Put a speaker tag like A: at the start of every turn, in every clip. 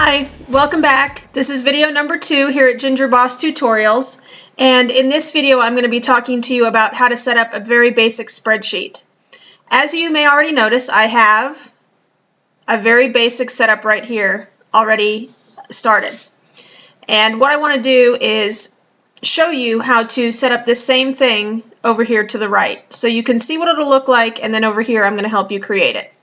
A: Hi, welcome back. This is video number 2 here at Ginger Boss Tutorials, and in this video I'm going to be talking to you about how to set up a very basic spreadsheet. As you may already notice, I have a very basic setup right here already started. And what I want to do is show you how to set up this same thing over here to the right. So you can see what it'll look like, and then over here I'm going to help you create it.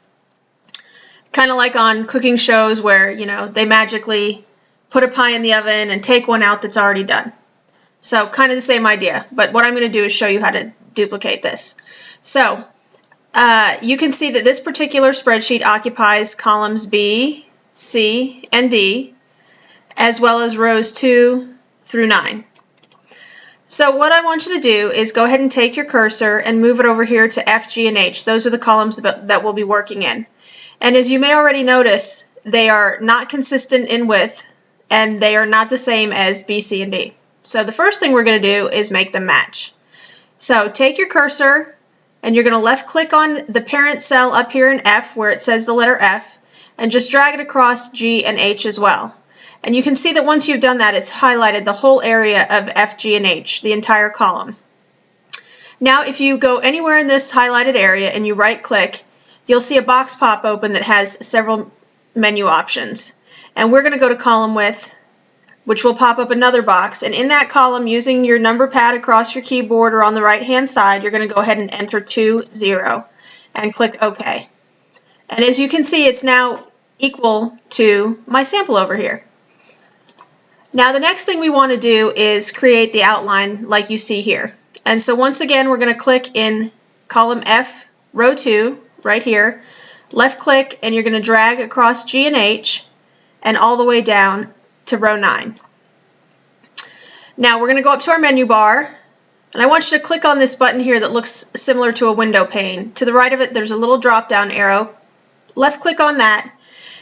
A: Kind of like on cooking shows where, you know, they magically put a pie in the oven and take one out that's already done. So kind of the same idea, but what I'm going to do is show you how to duplicate this. So you can see that this particular spreadsheet occupies columns B, C, and D, as well as rows 2 through 9. So what I want you to do is go ahead and take your cursor and move it over here to F, G, and H. Those are the columns that we'll be working in. And as you may already notice, they are not consistent in width, and they are not the same as B, C, and D. So the first thing we're going to do is make them match. So take your cursor, and you're going to left click on the parent cell up here in F where it says the letter F, and just drag it across G and H as well. And you can see that once you've done that, it's highlighted the whole area of F, G, and H, the entire column. Now if you go anywhere in this highlighted area and you right click, you'll see a box pop open that has several menu options. And we're going to go to column width, which will pop up another box. And in that column, using your number pad across your keyboard or on the right hand side, you're going to go ahead and enter 20 and click OK. And as you can see, it's now equal to my sample over here. Now the next thing we want to do is create the outline like you see here. And so once again, we're going to click in column F, row 2, right here, left click, and you're going to drag across G and H and all the way down to row 9. Now we're going to go up to our menu bar, and I want you to click on this button here that looks similar to a window pane. To the right of it there's a little drop down arrow. Left click on that,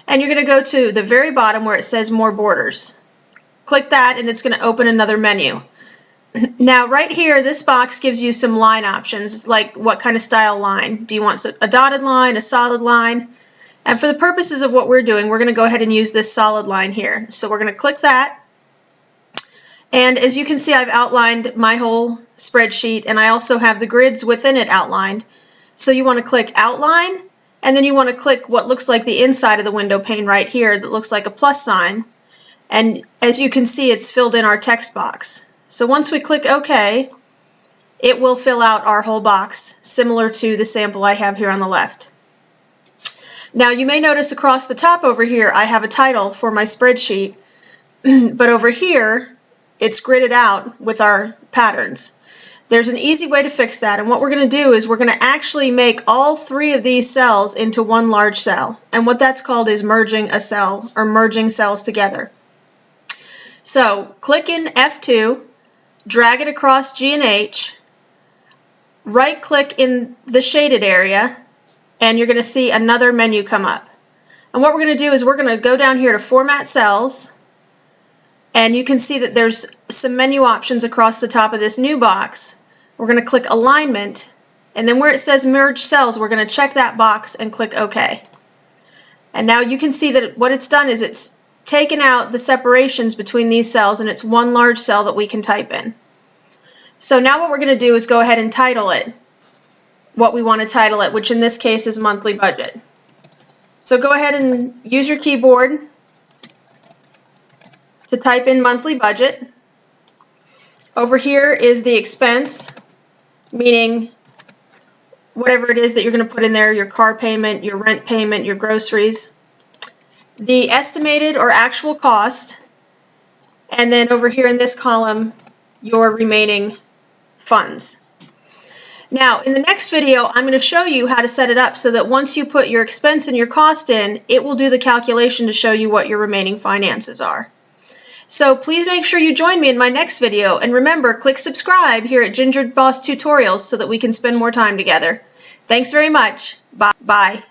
A: and you're going to go to the very bottom where it says more borders. Click that and it's going to open another menu. Now right here, this box gives you some line options, like what kind of style line. Do you want a dotted line, a solid line? And for the purposes of what we're doing, we're going to go ahead and use this solid line here. So we're going to click that. And as you can see, I've outlined my whole spreadsheet, and I also have the grids within it outlined. So you want to click Outline, and then you want to click what looks like the inside of the window pane right here that looks like a plus sign. And as you can see, it's filled in our text box. So once we click OK, it will fill out our whole box, similar to the sample I have here on the left. Now you may notice across the top over here I have a title for my spreadsheet, but over here it's gridded out with our patterns. There's an easy way to fix that, and what we're going to do is we're going to actually make all 3 of these cells into one large cell, and what that's called is merging a cell, or merging cells together. So click in F2, drag it across G and H, right click in the shaded area, and you're going to see another menu come up. And what we're going to do is we're going to go down here to Format Cells, and you can see that there's some menu options across the top of this new box. We're going to click Alignment, and then where it says Merge Cells, we're going to check that box and click OK. And now you can see that what it's done is it's taken out the separations between these cells, and it's one large cell that we can type in. So now what we're going to do is go ahead and title it what we want to title it, which in this case is monthly budget. So go ahead and use your keyboard to type in monthly budget. Over here is the expense, meaning whatever it is that you're going to put in there, your car payment, your rent payment, your groceries. The estimated or actual cost, and then over here in this column, your remaining funds. Now, in the next video, I'm going to show you how to set it up so that once you put your expense and your cost in, it will do the calculation to show you what your remaining finances are. So please make sure you join me in my next video, and remember, click subscribe here at Ginger Boss Tutorials so that we can spend more time together. Thanks very much. Bye.